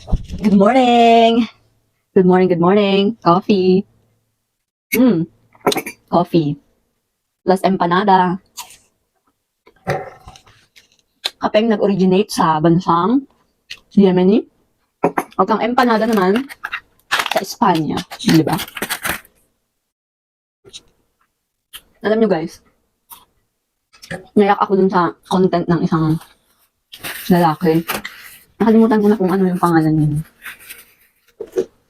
Good morning! Good morning, good morning. Coffee. Coffee. Plus empanada. Kapeng nag-originate sa bansang Yemeni. At ang empanada naman sa Espanya. Di ba? Alam nyo guys, nayak ako dun sa content ng isang lalaki. Nakalimutan ko na kung ano yung pangalan niya.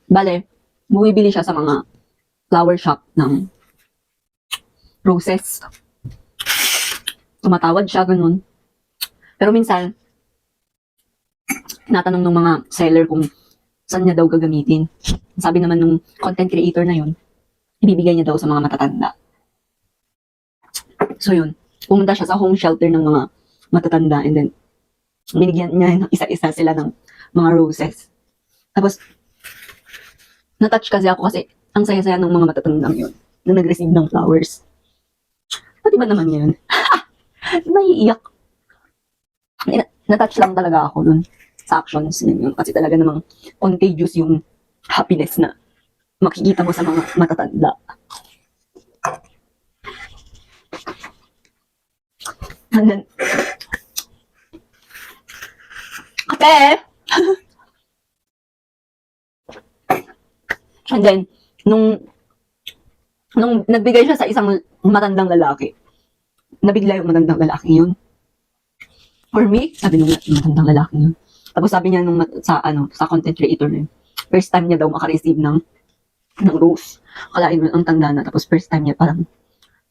Bale, bumibili siya sa mga flower shop ng roses. Tumatawad siya, ganun. Pero minsan, tinatanong ng mga seller kung saan niya daw gagamitin. Sabi naman nung content creator na yun, ibibigay niya daw sa mga matatanda. So yun, pumunta siya sa home shelter ng mga matatanda and then binigyan niya isa-isa sila ng mga roses. Tapos, na-touch kasi ako kasi ang saya-saya ng mga matatandang yun na nag-receive ng flowers. Pati ba naman yun? Naiiyak. Na-touch lang talaga ako dun sa actions niya yun. Kasi talaga namang contagious yung happiness na makikita mo sa mga matatanda. And then, kape! And then, nung nagbigay siya sa isang matandang lalaki, nabigla yung matandang lalaki yun. For me, sabi nung matandang lalaki yun. Tapos sabi niya nung sa content creator na yun, first time niya daw makareceive ng rose. Kalain mo ang tanda na, tapos first time niya parang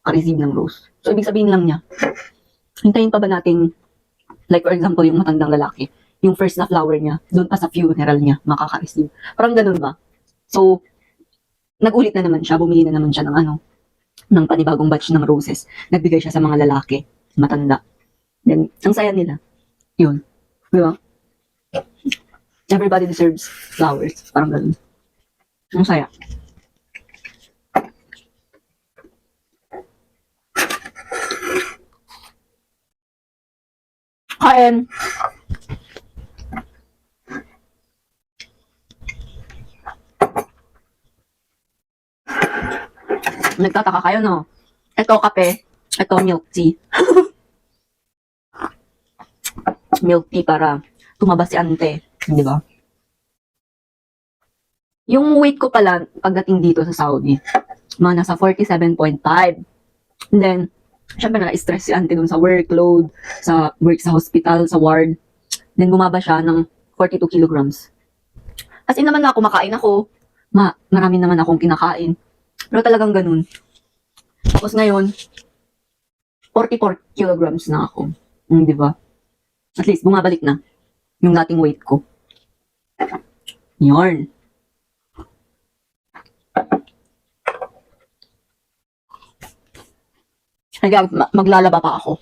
makareceive ng rose. So, ibig sabihin lang niya, hintayin pa ba nating, like for example, yung matandang lalaki, yung first na flower niya, doon pa sa funeral niya, makaka-receive. Parang ganun ba? So, nag-ulit na naman siya, bumili na naman siya ng panibagong batch ng roses. Nagbigay siya sa mga lalaki, matanda. Then, ang saya nila. Yun. Di ba? Everybody deserves flowers. Parang ganun. Ang saya. Kain. Nagtataka kayo, no? Ito kape. Ito milk tea. Milk tea para tumaba si ante. Di ba? Yung weight ko pala pagdating dito sa Saudi, mga nasa 47.5. And then, syempre na-stress si ante dun sa workload, sa work sa hospital, sa ward. Then bumaba siya ng 42 kilograms. As in naman na kumakain ako, marami naman akong kinakain. Pero talagang ganun. Tapos ngayon, 44 kilograms na ako. Di ba? At least, bumabalik na yung dating weight ko. Yarn. Kaya maglalaba pa ako.